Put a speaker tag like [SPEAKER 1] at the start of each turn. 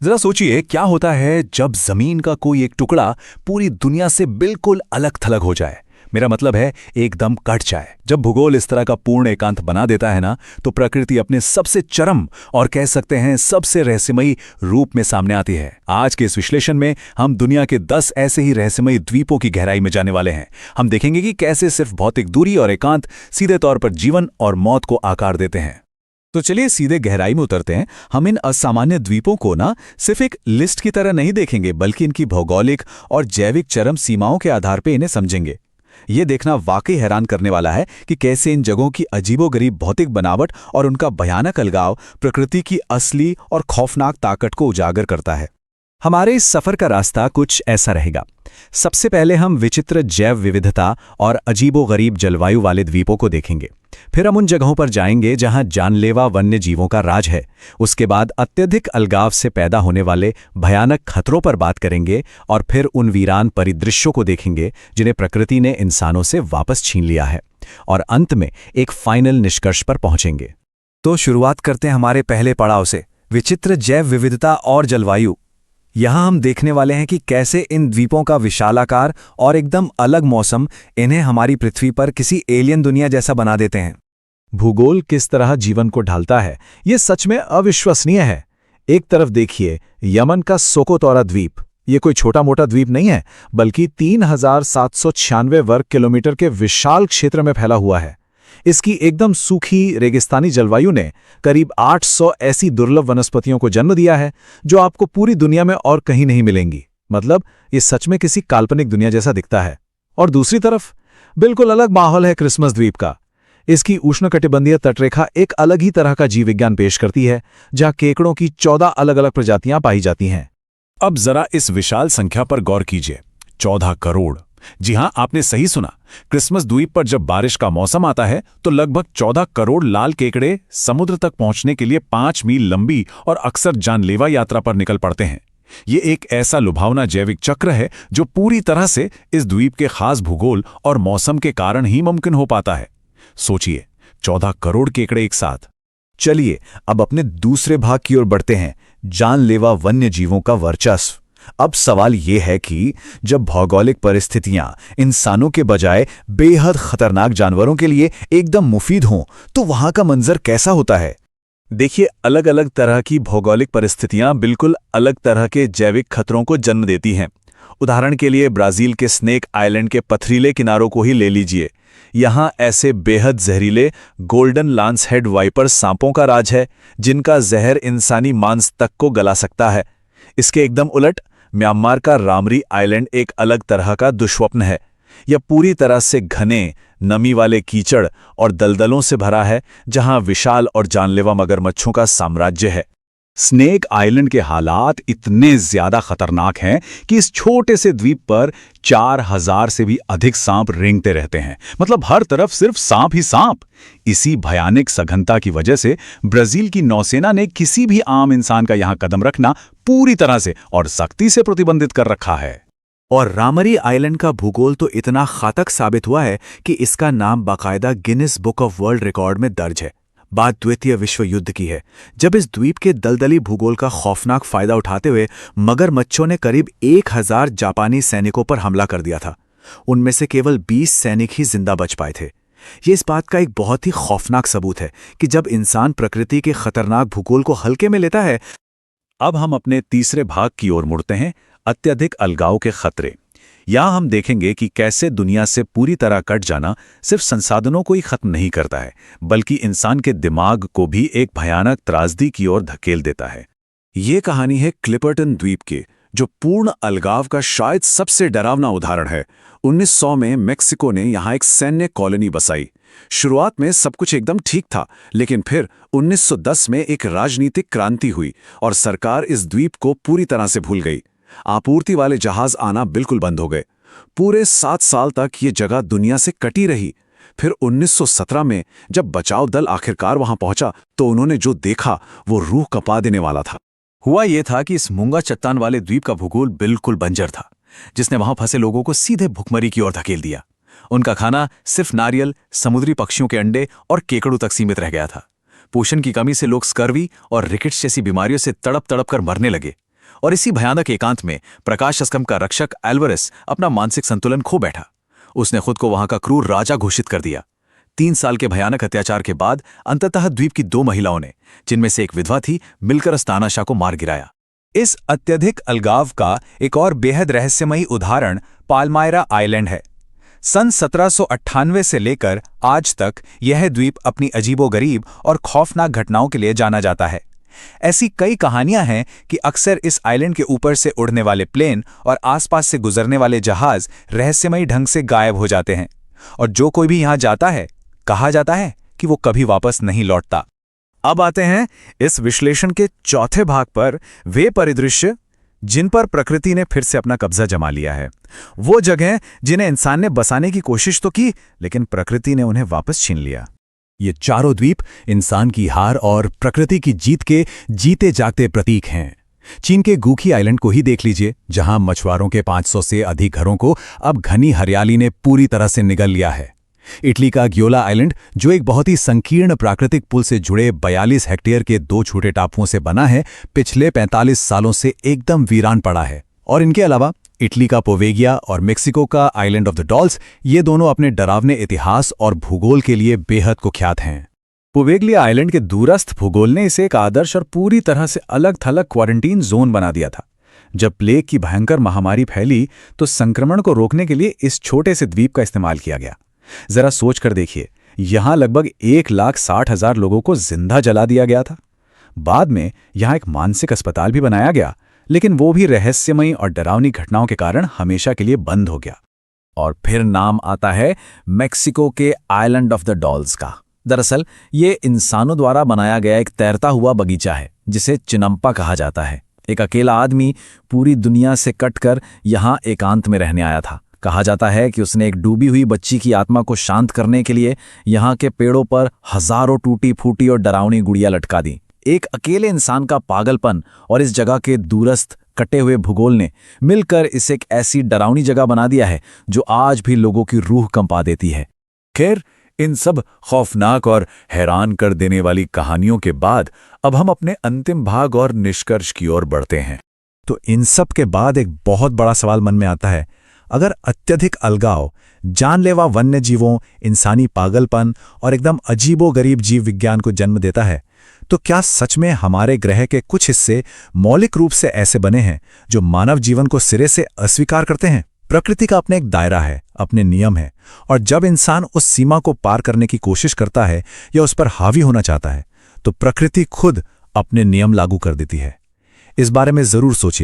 [SPEAKER 1] जरा सोचिए क्या होता है जब जमीन का कोई एक टुकड़ा पूरी दुनिया से बिल्कुल अलग थलग हो जाए। मेरा मतलब है एकदम कट जाए। जब भूगोल इस तरह का पूर्ण एकांत बना देता है ना, तो प्रकृति अपने सबसे चरम और कह सकते हैं सबसे रहस्यमयी रूप में सामने आती है। आज के इस विश्लेषण में हम दुनिया के 10 ऐसे ही रहस्यमयी द्वीपों की गहराई में जाने वाले हैं। हम देखेंगे कि कैसे सिर्फ भौतिक दूरी और एकांत सीधे तौर पर जीवन और मौत को आकार देते हैं। तो चलिए सीधे गहराई में उतरते हैं। हम इन असामान्य द्वीपों को ना सिर्फ एक लिस्ट की तरह नहीं देखेंगे, बल्कि इनकी भौगोलिक और जैविक चरम सीमाओं के आधार पर इन्हें समझेंगे। ये देखना वाकई हैरान करने वाला है कि कैसे इन जगहों की अजीबोगरीब भौतिक बनावट और उनका भयानक अलगाव प्रकृति की असली और खौफनाक ताकत को उजागर करता है। हमारे इस सफर का रास्ता कुछ ऐसा रहेगा। सबसे पहले हम विचित्र जैव विविधता और अजीबोगरीब जलवायु वाले द्वीपों को देखेंगे। फिर हम उन जगहों पर जाएंगे जहां जानलेवा वन्य जीवों का राज है। उसके बाद अत्यधिक अलगाव से पैदा होने वाले भयानक खतरों पर बात करेंगे और फिर उन वीरान परिदृश्यों को देखेंगे जिन्हें प्रकृति ने इंसानों से वापस छीन लिया है। और अंत में एक फाइनल निष्कर्ष पर पहुंचेंगे। तो शुरुआत करते हैं हमारे पहले पड़ाव से, विचित्र जैव विविधता और जलवायु। यहाँ हम देखने वाले हैं कि कैसे इन द्वीपों का विशालाकार और एकदम अलग मौसम इन्हें हमारी पृथ्वी पर किसी एलियन दुनिया जैसा बना देते हैं। भूगोल किस तरह जीवन को ढालता है, ये सच में अविश्वसनीय है। एक तरफ देखिए यमन का सोकोतोरा द्वीप। ये कोई छोटा मोटा द्वीप नहीं है, बल्कि 3796 वर्ग किलोमीटर के विशाल क्षेत्र में फैला हुआ है। इसकी एकदम सूखी रेगिस्तानी जलवायु ने करीब 800 ऐसी दुर्लभ वनस्पतियों को जन्म दिया है जो आपको पूरी दुनिया में और कहीं नहीं मिलेंगी। मतलब ये सच में किसी काल्पनिक दुनिया जैसा दिखता है। और दूसरी तरफ बिल्कुल अलग माहौल है क्रिसमस द्वीप का। इसकी उष्णकटिबंधीय तटरेखा एक अलग ही तरह का जीव विज्ञान पेश करती है, जहां केकड़ों की 14 अलग अलग प्रजातियां पाई जाती हैं। अब जरा इस विशाल संख्या पर गौर कीजिए, 14 करोड़। जी हां, आपने सही सुना। क्रिसमस द्वीप पर जब बारिश का मौसम आता है तो लगभग 14 करोड़ लाल केकड़े समुद्र तक पहुंचने के लिए 5 मील लंबी और अक्सर जानलेवा यात्रा पर निकल पड़ते हैं। ये एक ऐसा लुभावना जैविक चक्र है जो पूरी तरह से इस द्वीप के खास भूगोल और मौसम के कारण ही मुमकिन हो पाता है। सोचिए, 14 करोड़ केकड़े एक साथ। चलिए अब अपने दूसरे भाग की ओर बढ़ते हैं, जानलेवा वन्य जीवों का वर्चस्व। अब सवाल यह है कि जब भौगोलिक परिस्थितियां इंसानों के बजाय बेहद खतरनाक जानवरों के लिए एकदम मुफीद हों, तो वहां का मंजर कैसा होता है। देखिए, अलग अलग तरह की भौगोलिक परिस्थितियां बिल्कुल अलग तरह के जैविक खतरों को जन्म देती हैं। उदाहरण के लिए ब्राजील के स्नेक आइलैंड के पथरीले किनारों को ही ले लीजिए। यहां ऐसे बेहद जहरीले गोल्डन लांस हेड वाइपर सांपों का राज है, जिनका जहर इंसानी मांस तक को गला सकता है। इसके एकदम उलट म्यांमार का रामरी आइलैंड एक अलग तरह का दुष्स्वप्न है। यह पूरी तरह से घने, नमी वाले कीचड़ और दलदलों से भरा है, जहां विशाल और जानलेवा मगरमच्छों का साम्राज्य है। स्नेक आइलैंड के हालात इतने ज्यादा खतरनाक हैं कि इस छोटे से द्वीप पर 4000 से भी अधिक सांप रेंगते रहते हैं। मतलब हर तरफ सिर्फ सांप ही सांप। इसी भयानक सघनता की वजह से ब्राजील की नौसेना ने किसी भी आम इंसान का यहां कदम रखना पूरी तरह से और सख्ती से प्रतिबंधित कर रखा है। और रामरी आइलैंड का भूगोल तो इतना घातक साबित हुआ है कि इसका नाम बाकायदा Guinness book of world record में दर्ज है। बात द्वितीय विश्व युद्ध की है, जब इस द्वीप के दलदली भूगोल का खौफनाक फायदा उठाते हुए मगरमच्छों ने करीब 1000 जापानी सैनिकों पर हमला कर दिया था। उनमें से केवल 20 सैनिक ही जिंदा बच पाए थे। ये इस बात का एक बहुत ही खौफनाक सबूत है कि जब इंसान प्रकृति के खतरनाक भूगोल को हल्के में लेता है। अब हम अपने तीसरे भाग की ओर मुड़ते हैं, अत्यधिक अलगाव के खतरे। यहां हम देखेंगे कि कैसे दुनिया से पूरी तरह कट जाना सिर्फ संसाधनों को ही खत्म नहीं करता है, बल्कि इंसान के दिमाग को भी एक भयानक त्रासदी की ओर धकेल देता है। ये कहानी है क्लिपर्टन द्वीप की, जो पूर्ण अलगाव का शायद सबसे डरावना उदाहरण है। 1900 में मेक्सिको ने यहां एक सैन्य कॉलोनी बसाई। शुरुआत में सब कुछ एकदम ठीक था, लेकिन फिर 1910 में एक राजनीतिक क्रांति हुई और सरकार इस द्वीप को पूरी तरह से भूल गई। आपूर्ति वाले जहाज आना बिल्कुल बंद हो गए। पूरे 7 साल तक ये जगह दुनिया से कटी रही। फिर 1917 में जब बचाव दल आखिरकार वहां पहुंचा, तो उन्होंने जो देखा वो रूह कपा देने वाला था। हुआ ये था कि इस मूंगा चट्टान वाले द्वीप का भूगोल बिल्कुल बंजर था, जिसने वहां फंसे लोगों को सीधे भुखमरी की ओर धकेल दिया। उनका खाना सिर्फ नारियल, समुद्री पक्षियों के अंडे और केकड़ों तक सीमित रह गया था। पोषण की कमी से लोग स्कर्वी और रिकेट्स जैसी बीमारियों से तड़प तड़प कर मरने लगे।
[SPEAKER 2] और इसी भयानक एकांत में प्रकाश स्तंभ का रक्षक एल्वरस अपना मानसिक संतुलन खो बैठा। उसने खुद को वहां का क्रूर राजा घोषित कर दिया। 3 साल के भयानक अत्याचार के बाद अंततः द्वीप की 2 महिलाओं ने, जिनमें से एक विधवा थी, मिलकर अस्तानाशा को मार गिराया।
[SPEAKER 1] इस अत्यधिक अलगाव का एक और बेहद रहस्यमयी उदाहरण पाल्मायरा आइलैंड है। सन 1798 से लेकर आज तक यह द्वीप अपनी अजीबोगरीब और खौफनाक घटनाओं के लिए जाना जाता है। ऐसी कई कहानियां हैं कि अक्सर इस आइलैंड के ऊपर से उड़ने वाले प्लेन और आसपास से गुजरने वाले जहाज रहस्यमयी ढंग से गायब हो जाते हैं, और जो कोई भी यहां जाता है, कहा जाता है कि वो कभी वापस नहीं लौटता। अब आते हैं इस विश्लेषण के चौथे भाग पर, वे परिदृश्य जिन पर प्रकृति ने फिर से अपना कब्जा जमा लिया है। वो जगह जिन्हें इंसान ने बसाने की कोशिश तो की, लेकिन प्रकृति ने उन्हें वापस छीन लिया। ये चारों द्वीप इंसान की हार और प्रकृति की जीत के जीते जागते प्रतीक हैं। चीन के गूखी आइलैंड को ही देख लीजिए, जहां मछुआरों के 500 से अधिक घरों को अब घनी हरियाली ने पूरी तरह से निगल लिया है। इटली का ग्योला आइलैंड, जो एक बहुत ही संकीर्ण प्राकृतिक पुल से जुड़े 42 हेक्टेयर के 2 छोटे टापुओं से बना है, पिछले 45 सालों से एकदम वीरान पड़ा है। और इनके अलावा इटली का पोवेगिया और मेक्सिको का आइलैंड ऑफ द डॉल्स, ये दोनों अपने डरावने इतिहास और भूगोल के लिए बेहद कुख्यात हैं। पोवेग्लिया आइलैंड के दूरस्थ भूगोल ने इसे एक आदर्श और पूरी तरह से अलग थलग क्वारंटीन जोन बना दिया था। जब प्लेग की भयंकर महामारी फैली तो संक्रमण को रोकने के लिए इस छोटे से द्वीप का इस्तेमाल किया गया। जरा सोच कर देखिए, यहां लगभग 1,60,000 लोगों को जिंदा जला दिया गया था। बाद में यहां एक मानसिक अस्पताल भी बनाया गया, लेकिन वो भी रहस्यमयी और डरावनी घटनाओं के कारण हमेशा के लिए बंद हो गया। और फिर नाम आता है मेक्सिको के आइलैंड ऑफ द डॉल्स का। दरअसल ये इंसानों द्वारा बनाया गया एक तैरता हुआ बगीचा है, जिसे चिनम्पा कहा जाता है। एक अकेला आदमी पूरी दुनिया से कटकर यहाँ एकांत में रहने आया था। कहा जाता है कि उसने एक डूबी हुई बच्ची की आत्मा को शांत करने के लिए यहाँ के पेड़ों पर हजारों टूटी फूटी और डरावनी गुड़ियां लटका दी। एक अकेले इंसान का पागलपन और इस जगह के दूरस्थ कटे हुए भूगोल ने मिलकर इसे एक ऐसी डरावनी जगह बना दिया है जो आज भी लोगों की रूह कंपा देती है। खैर, इन सब खौफनाक और हैरान कर देने वाली कहानियों के बाद अब हम अपने अंतिम भाग और निष्कर्ष की ओर बढ़ते हैं। तो इन सब के बाद एक बहुत बड़ा सवाल मन में आता है, अगर अत्यधिक अलगाव, जानलेवा वन्य जीवों, इंसानी पागलपन और एकदम अजीबोगरीब जीव विज्ञान को जन्म देता है, तो क्या सच में हमारे ग्रह के कुछ हिस्से मौलिक रूप से ऐसे बने हैं जो मानव जीवन को सिरे से अस्वीकार करते हैं? प्रकृति का अपने एक दायरा है, अपने नियम है, और जब इंसान उस सीमा को पार करने की कोशिश करता है या उस पर हावी होना चाहता है, तो प्रकृति खुद अपने नियम लागू कर देती है। इस बारे में जरूर सोचिएगा।